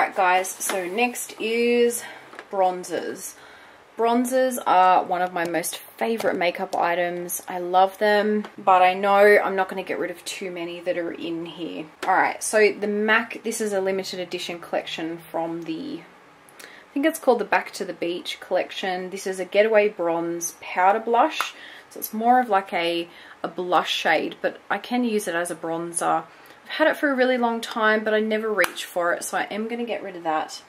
Alright guys, so next is bronzers. Bronzers are one of my most favorite makeup items. I love them, but I know I'm not going to get rid of too many that are in here. Alright, so the MAC, this is a limited edition collection from the, I think it's called the Back to the Beach collection. This is a Getaway Bronze powder blush. So it's more of like a blush shade, but I can use it as a bronzer. I've had it for a really long time, but I never reach for it, so I am going to get rid of that.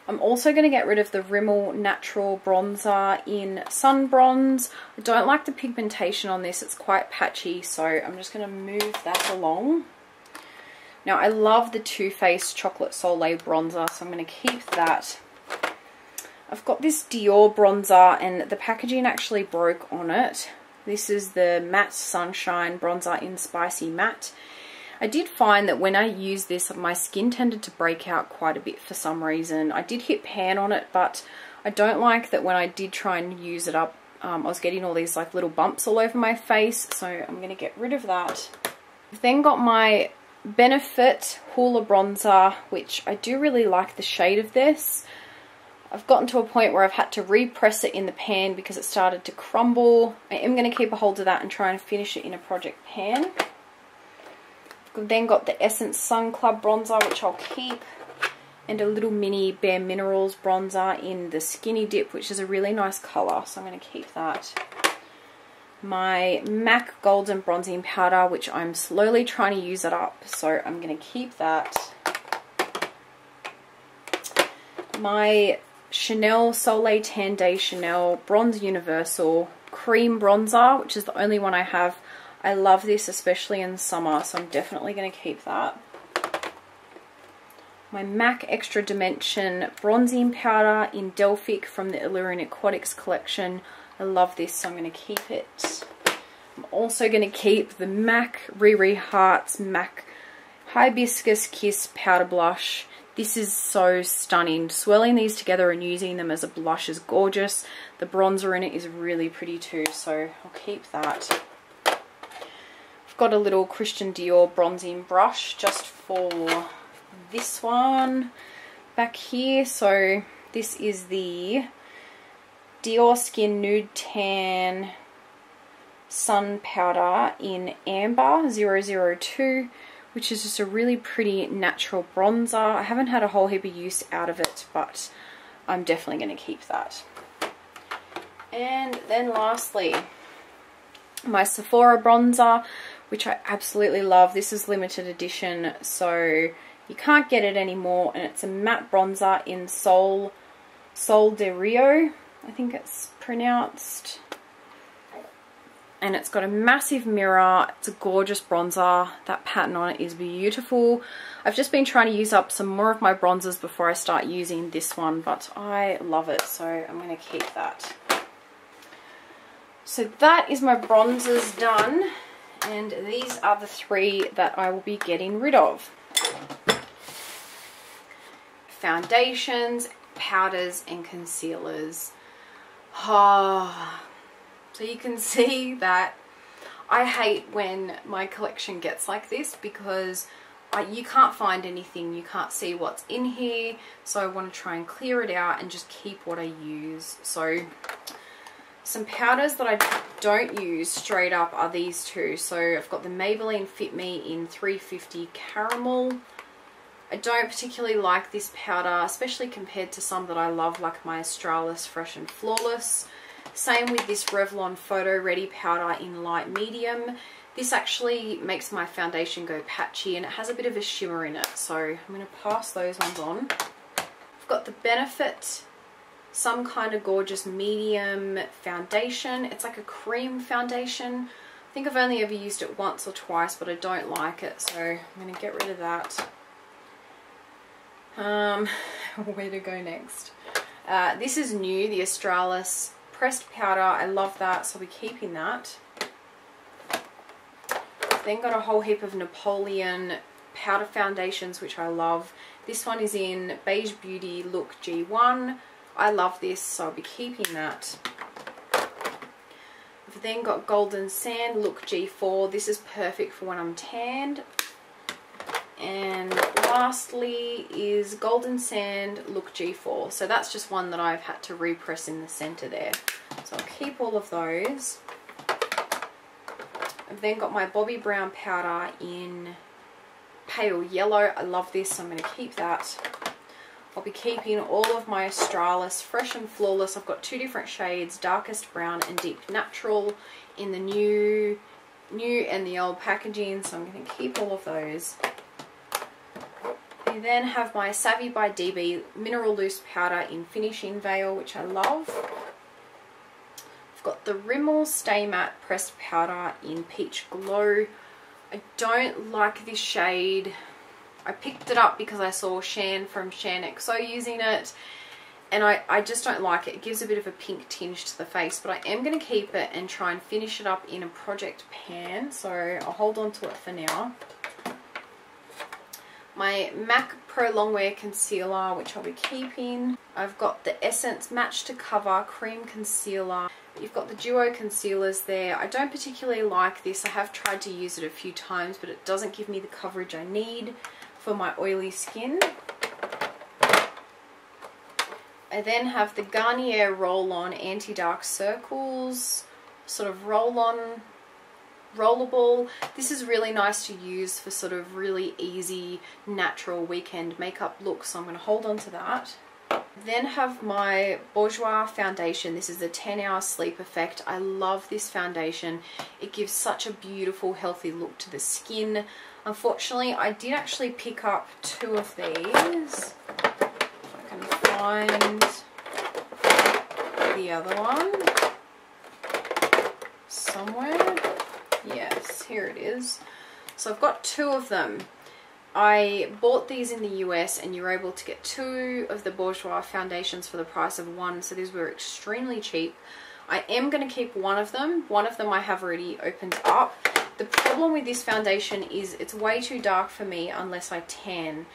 I'm also going to get rid of the Rimmel Natural Bronzer in Sun Bronze. I don't like the pigmentation on this. It's quite patchy, so I'm just going to move that along. Now, I love the Too Faced Chocolate Soleil Bronzer, so I'm going to keep that. I've got this Dior bronzer, and the packaging actually broke on it. This is the Matte Sunshine Bronzer in Spicy Matte. I did find that when I used this, my skin tended to break out quite a bit for some reason. I did hit pan on it, but I don't like that when I did try and use it up, I was getting all these like little bumps all over my face, so I'm going to get rid of that. I've then got my Benefit Hoola Bronzer, which I do really like the shade of this. I've gotten to a point where I've had to repress it in the pan because it started to crumble. I am going to keep a hold of that and try and finish it in a project pan. I've then got the Essence Sun Club bronzer, which I'll keep, and a little mini Bare Minerals bronzer in the Skinny Dip, which is a really nice colour, so I'm going to keep that. My MAC Golden Bronzing Powder, which I'm slowly trying to use it up, so I'm going to keep that. My Chanel Soleil Tan Day Chanel Bronze Universal Cream Bronzer, which is the only one I have. I love this, especially in summer, so I'm definitely going to keep that. My MAC Extra Dimension Bronzing Powder in Delphic from the Alluring Aquatics collection. I love this, so I'm going to keep it. I'm also going to keep the MAC Riri Hearts MAC Hibiscus Kiss Powder Blush. This is so stunning. Swirling these together and using them as a blush is gorgeous. The bronzer in it is really pretty too, so I'll keep that. I've got a little Christian Dior bronzing brush just for this one back here. So this is the Dior Skin Nude Tan Sun Powder in Amber 002, which is just a really pretty natural bronzer. I haven't had a whole heap of use out of it, but I'm definitely going to keep that. And then lastly, my Sephora bronzer, which I absolutely love. This is limited edition, so you can't get it anymore, and it's a matte bronzer in Sol de Rio, I think it's pronounced. And it's got a massive mirror. It's a gorgeous bronzer. That pattern on it is beautiful. I've just been trying to use up some more of my bronzers before I start using this one, but I love it, so I'm going to keep that. So that is my bronzers done, and these are the three that I will be getting rid of. Foundations, powders, and concealers. So you can see that I hate when my collection gets like this, because you can't find anything, you can't see what's in here, so I want to try and clear it out and just keep what I use. So some powders that I don't use straight up are these two. So I've got the Maybelline Fit Me in 350 Caramel. I don't particularly like this powder, especially compared to some that I love, like my Australis Fresh and Flawless. Same with this Revlon Photo Ready powder in light medium. This actually makes my foundation go patchy, and it has a bit of a shimmer in it, so I'm going to pass those ones on. I've got the Benefit Some Kind of Gorgeous medium foundation. It's like a cream foundation. I think I've only ever used it once or twice, but I don't like it, so I'm going to get rid of that. Where to go next? This is new, the Australis pressed powder. I love that, so we're keeping that. Then got a whole heap of Napoleon powder foundations, which I love. This one is in Beige Beauty Look G1. I love this, so I'll be keeping that. I've then got Golden Sand Look G4. This is perfect for when I'm tanned. And lastly is Golden Sand Look G4. So that's just one that I've had to repress in the center there. So I'll keep all of those. I've then got my Bobbi Brown powder in pale yellow. I love this, so I'm going to keep that. I'll be keeping all of my Australis Fresh and Flawless. I've got two different shades, Darkest Brown and Deep Natural, in the new and the old packaging, so I'm going to keep all of those. I then have my Savvy by DB Mineral Loose Powder in Finishing Veil, which I love. I've got the Rimmel Stay Matte Pressed Powder in Peach Glow. I don't like this shade. I picked it up because I saw Shan from Shan XO using it, and I just don't like it. It gives a bit of a pink tinge to the face, but I am going to keep it and try and finish it up in a project pan, so I'll hold on to it for now. My MAC Pro Longwear Concealer, which I'll be keeping. I've got the Essence Match to Cover Cream Concealer. You've got the duo concealers there. I don't particularly like this. I have tried to use it a few times, but it doesn't give me the coverage I need for my oily skin. I then have the Garnier Roll-On Anti-Dark Circles, sort of rollable. This is really nice to use for sort of really easy, natural weekend makeup looks, so I'm going to hold on to that. Then have my Bourjois foundation. This is the 10-Hour Sleep Effect. I love this foundation. It gives such a beautiful, healthy look to the skin. Unfortunately, I did actually pick up two of these. If I can find the other one somewhere. Yes, here it is. So I've got two of them. I bought these in the US, and you were able to get two of the Bourjois foundations for the price of one, so these were extremely cheap. I am going to keep one of them. One of them I have already opened up. The problem with this foundation is it's way too dark for me unless I tan,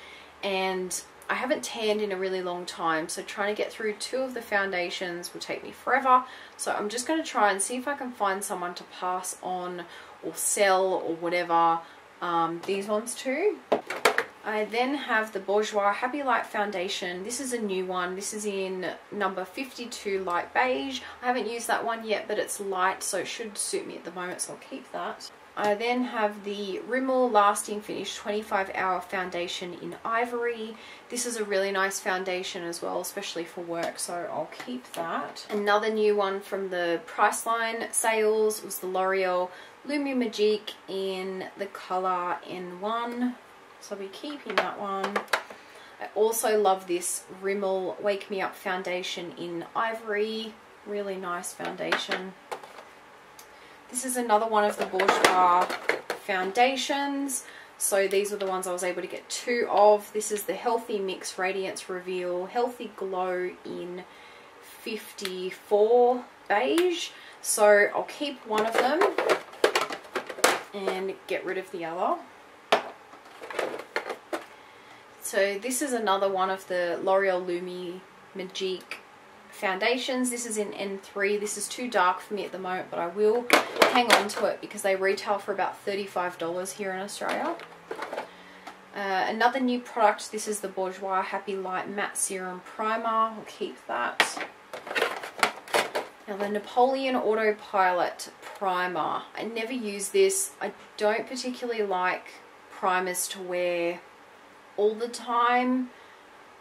and I haven't tanned in a really long time, so trying to get through two of the foundations will take me forever. So I'm just going to try and see if I can find someone to pass on or sell or whatever these ones too. I then have the Bourjois Happy Light Foundation. This is a new one. This is in number 52 Light Beige. I haven't used that one yet, but it's light, so it should suit me at the moment, so I'll keep that. I then have the Rimmel Lasting Finish 25-Hour Foundation in Ivory. This is a really nice foundation as well, especially for work, so I'll keep that. Another new one from the Priceline sales was the L'Oreal Lumi Magique in the colour N1. So I'll be keeping that one. I also love this Rimmel Wake Me Up Foundation in Ivory. Really nice foundation. This is another one of the Bourjois foundations. So these are the ones I was able to get two of. This is the Healthy Mix Radiance Reveal Healthy Glow in 54 Beige. So I'll keep one of them and get rid of the other. So this is another one of the L'Oreal Lumi Magique foundations. This is in N3. This is too dark for me at the moment, but I will hang on to it because they retail for about $35 here in Australia. Another new product, this is the Bourjois Happy Light Matte Serum Primer. I'll keep that. Now the Napoleon Autopilot Primer. I never use this. I don't particularly like primers to wear all the time.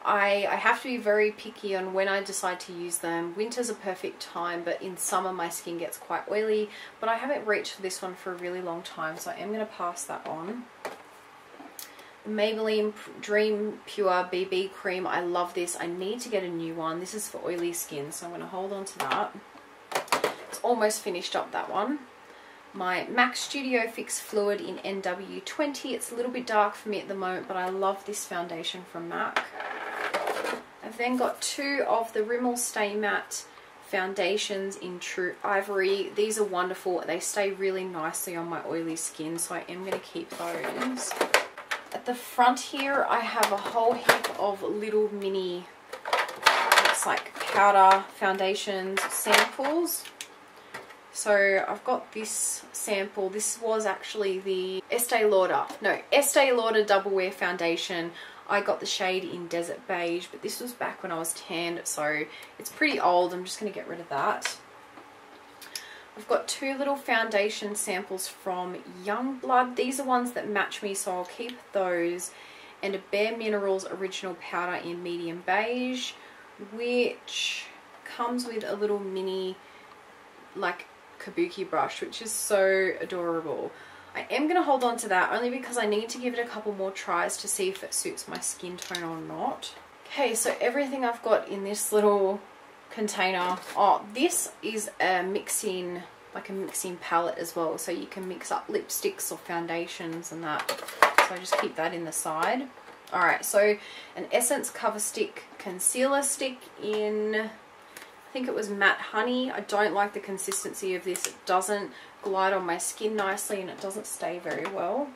I have to be very picky on when I decide to use them. Winter's a perfect time, but in summer my skin gets quite oily. But I haven't reached for this one for a really long time, so I am going to pass that on. Maybelline Dream Pure BB Cream. I love this. I need to get a new one. This is for oily skin, so I'm going to hold on to that. It's almost finished up, that one. My MAC Studio Fix Fluid in NW20. It's a little bit dark for me at the moment, but I love this foundation from MAC. I've then got two of the Rimmel Stay Matte foundations in True Ivory. These are wonderful. They stay really nicely on my oily skin, so I am going to keep those. At the front here, I have a whole heap of little mini, looks like powder foundations samples. So I've got this sample. This was actually the Estee Lauder Double Wear Foundation. I got the shade in Desert Beige, but this was back when I was tanned, so it's pretty old. I'm just going to get rid of that. I've got two little foundation samples from Youngblood. These are ones that match me, so I'll keep those. And a Bare Minerals Original Powder in Medium Beige, which comes with a little mini, like, kabuki brush, which is so adorable. I am going to hold on to that only because I need to give it a couple more tries to see if it suits my skin tone or not. Okay, so everything I've got in this little container. Oh, this is a mixing palette as well, so you can mix up lipsticks or foundations and that. So I just keep that in the side. Alright, so an Essence Cover Stick Concealer Stick in, I think it was Matte Honey. I don't like the consistency of this. It doesn't glide on my skin nicely and it doesn't stay very well.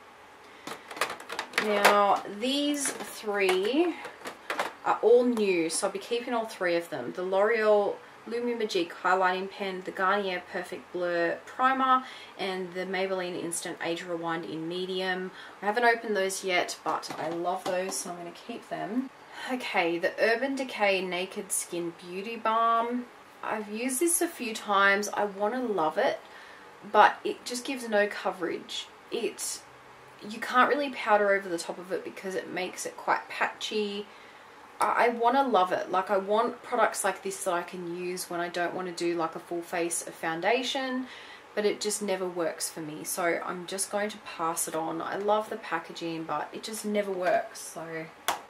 Now, these three are all new, so I'll be keeping all three of them. The L'Oreal Lumi Magique Highlighting Pen, the Garnier Perfect Blur Primer, and the Maybelline Instant Age Rewind in Medium. I haven't opened those yet, but I love those, so I'm going to keep them. Okay, the Urban Decay Naked Skin Beauty Balm. I've used this a few times. I want to love it, but it just gives no coverage. You can't really powder over the top of it because it makes it quite patchy. I want to love it. Like, I want products like this that I can use when I don't want to do like a full face of foundation, but it just never works for me. So I'm just going to pass it on. I love the packaging, but it just never works. So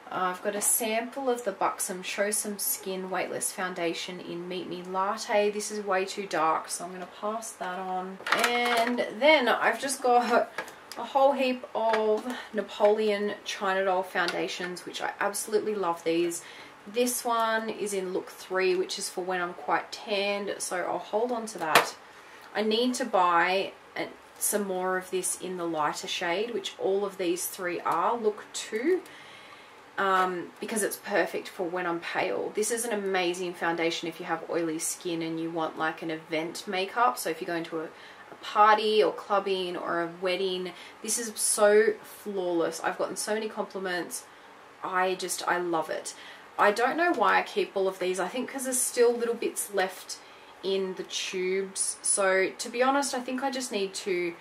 I've got a sample of the Buxom Show Some Skin Weightless Foundation in Meet Me Latte. This is way too dark, so I'm going to pass that on. And then I've just got a whole heap of Napoleon China Doll foundations, which I absolutely love these. This one is in look 3, which is for when I'm quite tanned, so I'll hold on to that. I need to buy some more of this in the lighter shade, which all of these three are, look 2, because it's perfect for when I'm pale. This is an amazing foundation if you have oily skin and you want like an event makeup. So if you're going to a party or clubbing or a wedding, this is so flawless. I've gotten so many compliments. I love it. I don't know why I keep all of these. I think because there's still little bits left in the tubes. So to be honest, I think I just need to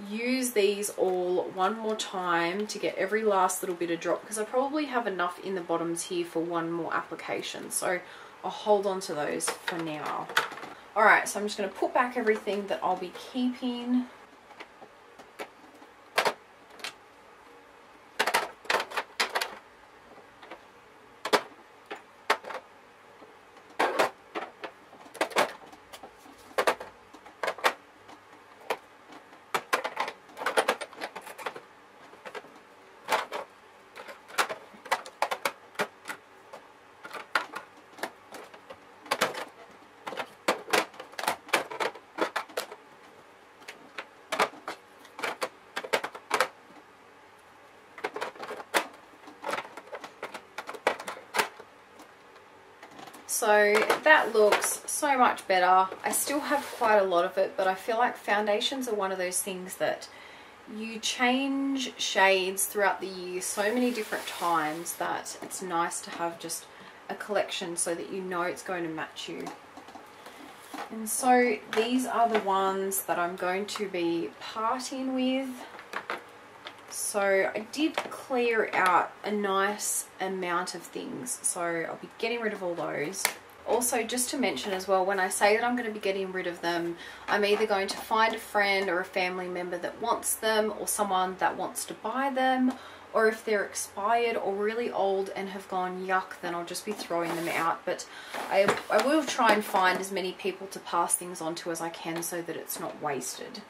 use these all one more time to get every last little bit of drop, because I probably have enough in the bottoms here for one more application. So I'll hold on to those for now. Alright, so I'm just going to put back everything that I'll be keeping. So that looks so much better. I still have quite a lot of it, but I feel like foundations are one of those things that you change shades throughout the year so many different times that it's nice to have just a collection so that you know it's going to match you. And so these are the ones that I'm going to be parting with. So I did clear out a nice amount of things, so I'll be getting rid of all those. Also, just to mention as well, when I say that I'm going to be getting rid of them, I'm either going to find a friend or a family member that wants them, or someone that wants to buy them, or if they're expired or really old and have gone yuck, then I'll just be throwing them out. But I will try and find as many people to pass things on to as I can so that it's not wasted.